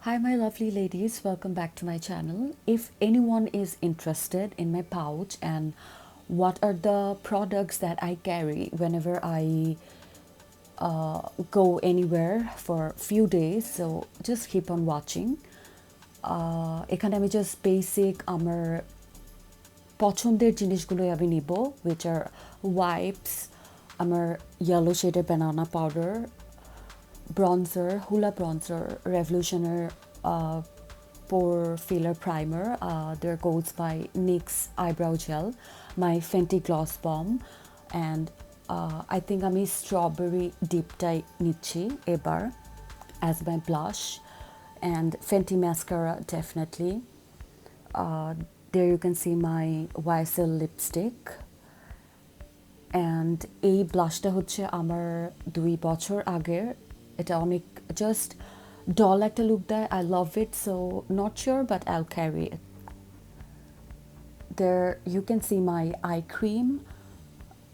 Hi my lovely ladies, welcome back to my channel. If anyone is interested in my pouch and what are the products that I carry whenever I go anywhere for few days, so just keep on watching. এখানে আমি just basic আমার পছন্দের জিনিসগুলোই আমি নিব, which are wipes, আমার yellow shaded banana powder, bronzer, Hula bronzer, Revolutioner pore filler primer. There goes my NYX eyebrow gel, my Fenty gloss bomb, and I think আমি strawberry dipটাই নিচ্ছি এবার as my blush, and Fenty mascara definitely. There you can see my YSL lipstick. And এই ব্লাশটা হচ্ছে আমার 2 বছর আগের, এটা অনেক জাস্ট ডল একটা লুক দেয়, I love it, so not sure but I'll carry it. There you can see my eye cream.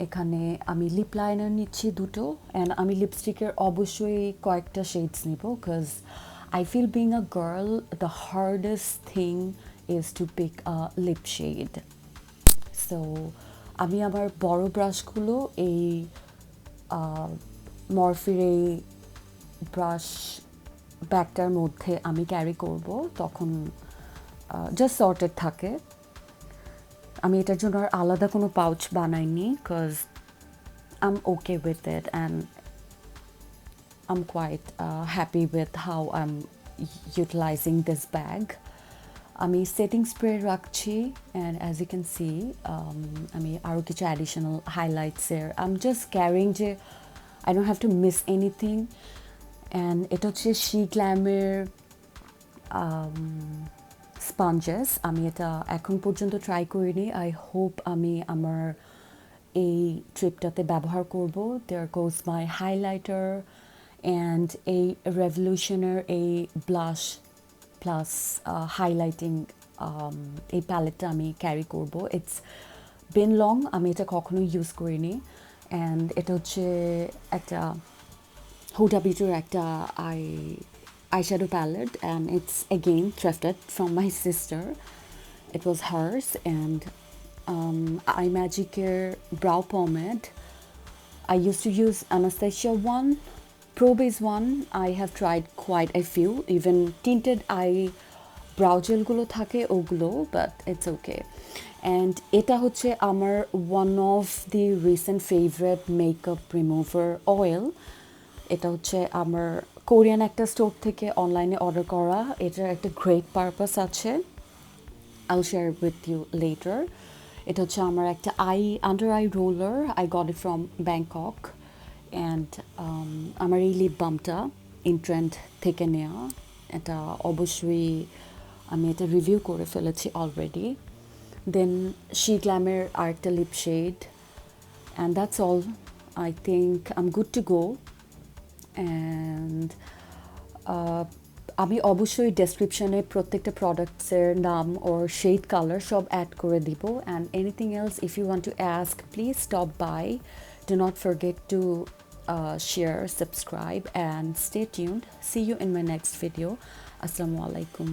এখানে আমি লিপ লাইনার নিচ্ছি দুটো, and আমি লিপস্টিকের অবশ্যই কয়েকটা শেডস নিব because I feel being a girl the hardest thing is to pick a lip shade. So আমি আমার বড় ব্রাশগুলো এই মরফির এই ব্রাশ ব্যাগটার মধ্যে আমি ক্যারি করব, তখন জাস্ট সর্টেড থাকে। আমি এটার জন্য আর আলাদা কোনো পাউচ বানাইনি because I am okay with it and I am quite happy with how I am utilising this bag. আমি সেটিং স্প্রে রাখছি, and as you can see আমি আরও কিছু অ্যাডিশনাল হাইলাইটসের আই এম জাস্ট ক্যারিং যে I don't have to miss anything. And এটা হচ্ছে শিগ্ল্যামের স্পঞ্জেস। আমি এটা এখন পর্যন্ত ট্রাই করিনি, আই হোপ আমি আমার এই ট্রিপটাতে ব্যবহার করব। দেয়ার গোজ মাই হাইলাইটার অ্যান্ড এই রেভলিউশনের এই ব্লাশ প্লাস হাইলাইটিং এই প্যালেটটা আমি ক্যারি করব। ইটস বিন লং, আমি এটা কখনো ইউজ করিনি। অ্যান্ড এটা হচ্ছে একটা Huda Beautyর একটা eyeshadow palette, and it's again thrifted from my sister. It was hers. And Imagic'ের brow pomade. I used to use Anastasia one, Pro Base one. I have tried quite a few, even tinted eye brow gel গুলো থাকে ওগুলো, but it's okay. And এটা হচ্ছে আমার one of the recent favorite makeup remover oil. এটা হচ্ছে আমার Korean একটা স্টোর থেকে অনলাইনে অর্ডার করা। এটার একটা গ্রেট পারপাস আছে, I'll share it with you later. এটা হচ্ছে আমার একটা under eye roller, I got it from Bangkok. And আমার এই লিপ বামটা ইন্ট্রেন্ড থেকে নেওয়া, এটা অবশ্যই আমি এটা রিভিউ করে ফেলেছি অলরেডি। দেন শিগ্ল্যামের আরেকটা lip shade, and that's all. I think I'm good to go. And আমি অবশ্যই ডেসক্রিপশনে প্রত্যেকটা প্রোডাক্টসের নাম ওর শেড কালার সব অ্যাড করে দিব। And anything else if you want to ask, please stop bye. Do not forget to share, subscribe, and stay tuned. See you in my next video. Assalamu alaikum.